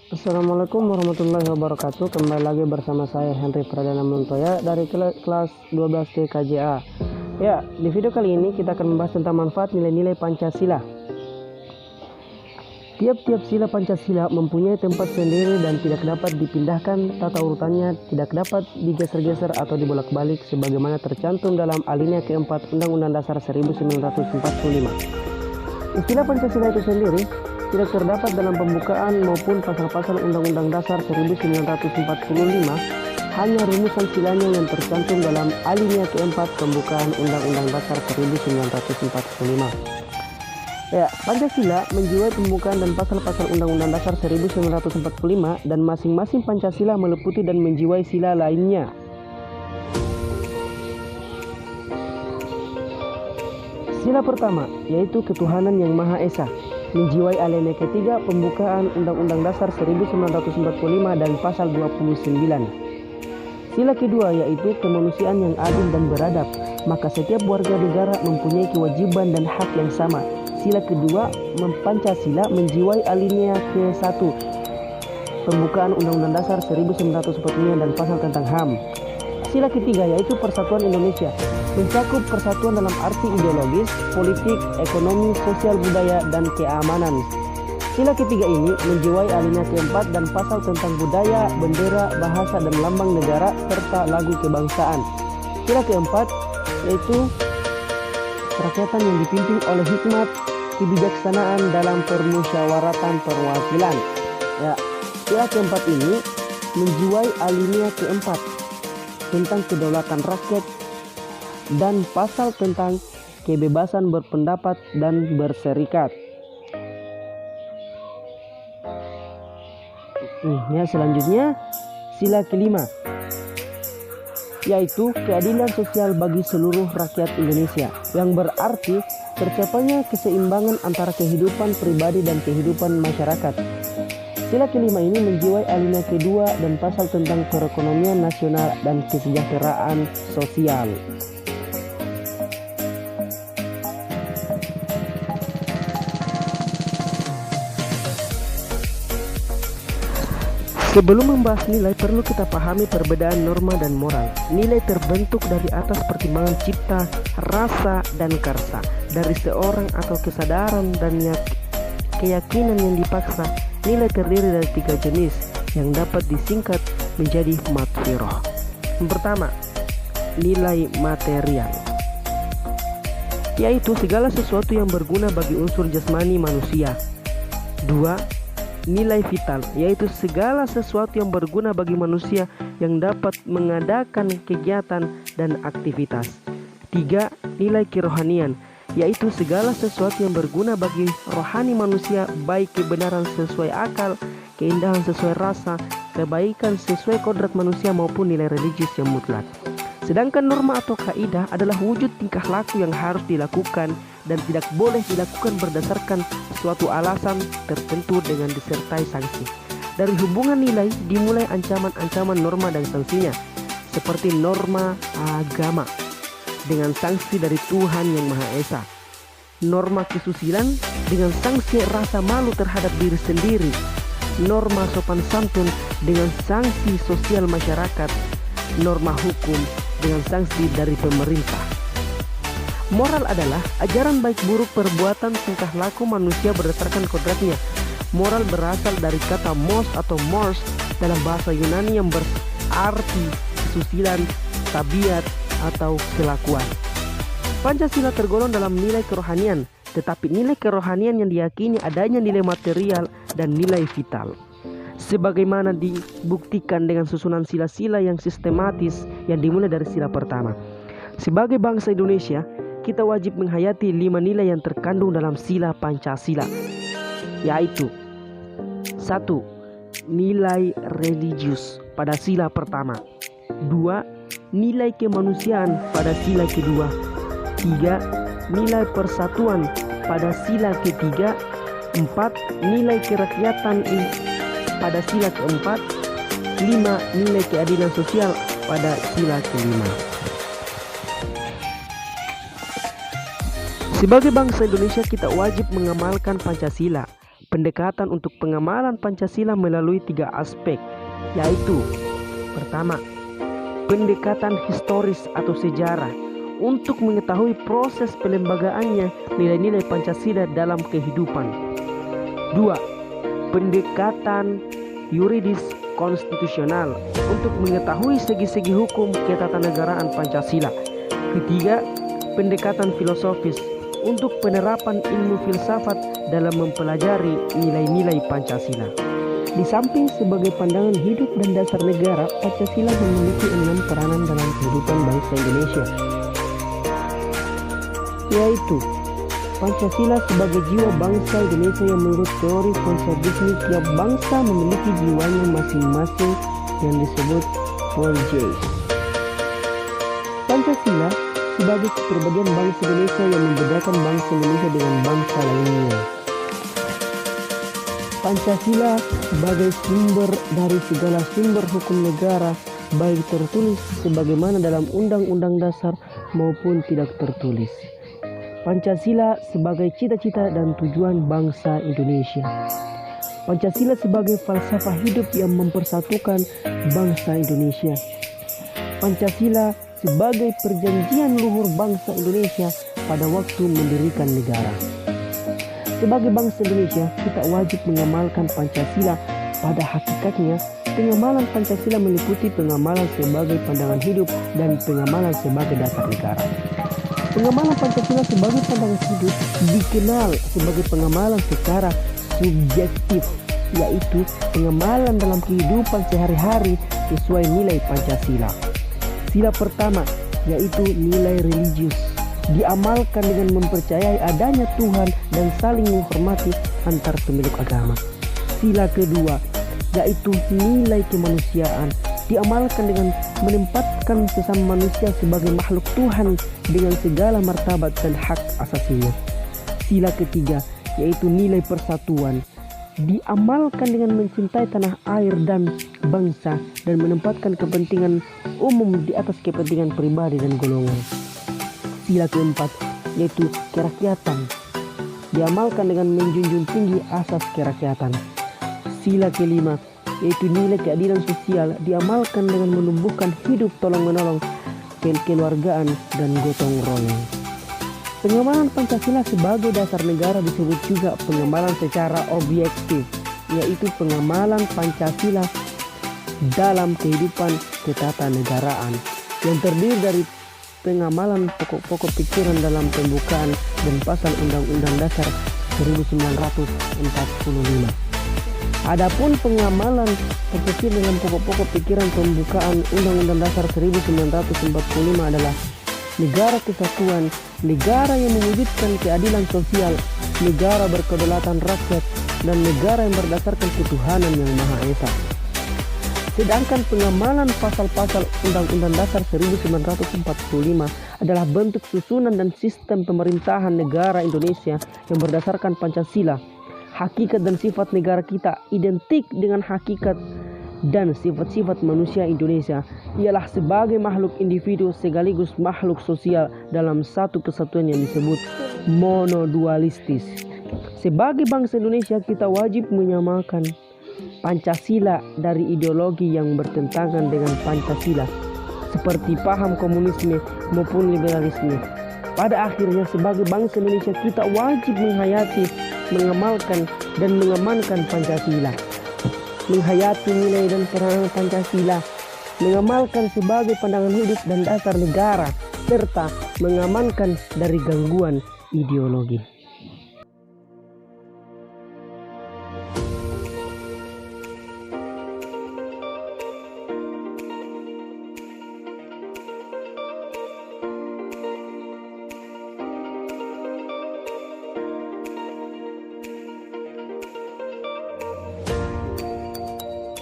Assalamualaikum warahmatullahi wabarakatuh. Kembali lagi bersama saya Henry Pradana Montoya dari kelas 12 KJA. Ya, di video kali ini kita akan membahas tentang manfaat nilai-nilai Pancasila. Tiap-tiap sila Pancasila mempunyai tempat sendiri dan tidak dapat dipindahkan, tata urutannya tidak dapat digeser-geser atau dibolak-balik sebagaimana tercantum dalam alinea keempat Undang-Undang Dasar 1945. Istilah Pancasila itu sendiri tidak terdapat dalam pembukaan maupun pasal-pasal Undang-Undang Dasar 1945, hanya rumusan silanya yang tercantum dalam alinea keempat pembukaan Undang-Undang Dasar 1945. Ya, Pancasila menjiwai pembukaan dan pasal-pasal Undang-Undang Dasar 1945 dan masing-masing Pancasila meliputi dan menjiwai sila lainnya. Sila pertama yaitu ketuhanan yang Maha Esa, menjiwai alinea ketiga pembukaan Undang-Undang Dasar 1945 dan pasal 29. Sila kedua yaitu kemanusiaan yang adil dan beradab, maka setiap warga negara mempunyai kewajiban dan hak yang sama. Sila kedua Pancasila menjiwai alinea ke-1 pembukaan Undang-Undang Dasar 1945 dan pasal tentang HAM. Sila ketiga yaitu persatuan Indonesia, mencakup persatuan dalam arti ideologis, politik, ekonomi, sosial, budaya, dan keamanan. Sila ketiga ini menjiwai alinea keempat dan pasal tentang budaya, bendera, bahasa, dan lambang negara, serta lagu kebangsaan. Sila keempat yaitu kerakyatan yang dipimpin oleh hikmat kebijaksanaan dalam permusyawaratan perwakilan. Ya, sila keempat ini menjiwai alinea keempat tentang kedaulatan rakyat dan pasal tentang kebebasan berpendapat dan berserikat. Selanjutnya sila kelima yaitu keadilan sosial bagi seluruh rakyat Indonesia, yang berarti tercapainya keseimbangan antara kehidupan pribadi dan kehidupan masyarakat. Sila kelima ini menjiwai alinea kedua dan pasal tentang perekonomian nasional dan kesejahteraan sosial. Sebelum membahas nilai, perlu kita pahami perbedaan norma dan moral. Nilai terbentuk dari atas pertimbangan cipta, rasa, dan karsa, dari seorang atau kesadaran dan keyakinan yang dipaksa. Nilai terdiri dari 3 jenis yang dapat disingkat menjadi matfiroh. Yang pertama, nilai material, yaitu segala sesuatu yang berguna bagi unsur jasmani manusia. 2. Nilai vital, yaitu segala sesuatu yang berguna bagi manusia yang dapat mengadakan kegiatan dan aktivitas. 3. Nilai kerohanian, yaitu segala sesuatu yang berguna bagi rohani manusia, baik kebenaran sesuai akal, keindahan sesuai rasa, kebaikan sesuai kodrat manusia, maupun nilai religius yang mutlak. Sedangkan norma atau kaidah adalah wujud tingkah laku yang harus dilakukan dan tidak boleh dilakukan berdasarkan suatu alasan tertentu dengan disertai sanksi. Dari hubungan nilai dimulai ancaman-ancaman norma dan sanksinya, seperti norma agama dengan sanksi dari Tuhan yang Maha Esa, norma kesusilan dengan sanksi rasa malu terhadap diri sendiri, norma sopan santun dengan sanksi sosial masyarakat, norma hukum dengan sanksi dari pemerintah. Moral adalah ajaran baik buruk perbuatan tingkah laku manusia berdasarkan kodratnya. Moral berasal dari kata mos atau mors dalam bahasa Yunani yang berarti kesusilan, tabiat, atau kelakuan. Pancasila tergolong dalam nilai kerohanian, tetapi nilai kerohanian yang diyakini adanya nilai material dan nilai vital, sebagaimana dibuktikan dengan susunan sila-sila yang sistematis yang dimulai dari sila pertama. Sebagai bangsa Indonesia, kita wajib menghayati 5 nilai yang terkandung dalam sila Pancasila, yaitu 1. Nilai religius pada sila pertama. 2. Nilai kemanusiaan pada sila kedua. 3. Nilai persatuan pada sila ketiga. 4. Nilai kerakyatan pada sila keempat. 5. Nilai keadilan sosial pada sila kelima. Sebagai bangsa Indonesia, kita wajib mengamalkan Pancasila. pendekatan untuk pengamalan Pancasila melalui 3 aspek, yaitu pertama, pendekatan historis atau sejarah untuk mengetahui proses pelembagaannya nilai-nilai Pancasila dalam kehidupan. 2. Pendekatan yuridis konstitusional untuk mengetahui segi-segi hukum ketatanegaraan Pancasila. 3. Pendekatan filosofis untuk penerapan ilmu filsafat dalam mempelajari nilai-nilai Pancasila. Di samping sebagai pandangan hidup dan dasar negara, Pancasila memiliki 6 peranan dalam kehidupan bangsa Indonesia, yaitu Pancasila sebagai jiwa bangsa Indonesia yang menurut teori konservatisme tiap bangsa memiliki jiwanya masing-masing yang disebut 4Js. Pancasila sebagai kepribadian bangsa Indonesia yang membedakan bangsa Indonesia dengan bangsa lainnya. Pancasila sebagai sumber dari segala sumber hukum negara, baik tertulis sebagaimana dalam Undang-Undang Dasar maupun tidak tertulis. Pancasila sebagai cita-cita dan tujuan bangsa Indonesia. Pancasila sebagai falsafah hidup yang mempersatukan bangsa Indonesia. Pancasila sebagai perjanjian luhur bangsa Indonesia pada waktu mendirikan negara. Sebagai bangsa Indonesia, kita wajib mengamalkan Pancasila. Pada hakikatnya, pengamalan Pancasila meliputi pengamalan sebagai pandangan hidup dan pengamalan sebagai dasar negara. Pengamalan Pancasila sebagai pandangan hidup dikenal sebagai pengamalan secara subjektif, yaitu pengamalan dalam kehidupan sehari-hari sesuai nilai Pancasila. Sila pertama, yaitu nilai religius, diamalkan dengan mempercayai adanya Tuhan dan saling menghormati antar pemilik agama. Sila kedua, yaitu nilai kemanusiaan, diamalkan dengan menempatkan sesama manusia sebagai makhluk Tuhan dengan segala martabat dan hak asasinya. Sila ketiga, yaitu nilai persatuan, diamalkan dengan mencintai tanah air dan bangsa dan menempatkan kepentingan umum di atas kepentingan pribadi dan golongan. Sila keempat, yaitu kerakyatan, diamalkan dengan menjunjung tinggi asas kerakyatan. Sila kelima, yaitu nilai keadilan sosial, diamalkan dengan menumbuhkan hidup tolong-menolong, kekeluargaan, dan gotong royong. Pengamalan Pancasila sebagai dasar negara disebut juga pengamalan secara objektif, yaitu pengamalan Pancasila dalam kehidupan ketatanegaraan yang terdiri dari pengamalan pokok-pokok pikiran dalam pembukaan dan pasal Undang-Undang Dasar 1945. Adapun pengamalan Pancasila dalam pokok-pokok pikiran pembukaan Undang-Undang Dasar 1945 adalah negara kesatuan, negara yang mewujudkan keadilan sosial, negara berkedaulatan rakyat, dan negara yang berdasarkan ketuhanan yang Maha Esa. Sedangkan pengamalan pasal-pasal Undang-Undang Dasar 1945 adalah bentuk susunan dan sistem pemerintahan negara Indonesia yang berdasarkan Pancasila. Hakikat dan sifat negara kita identik dengan hakikat dan sifat-sifat manusia Indonesia, ialah sebagai makhluk individu sekaligus makhluk sosial dalam satu kesatuan yang disebut monodualistis. Sebagai bangsa Indonesia, kita wajib menyamakan Pancasila dari ideologi yang bertentangan dengan Pancasila, seperti paham komunisme maupun liberalisme. Pada akhirnya, sebagai bangsa Indonesia, kita wajib menghayati, mengamalkan, dan mengamankan Pancasila, menghayati nilai dan peranan Pancasila, mengamalkan sebagai pandangan hidup dan dasar negara, serta mengamankan dari gangguan ideologi.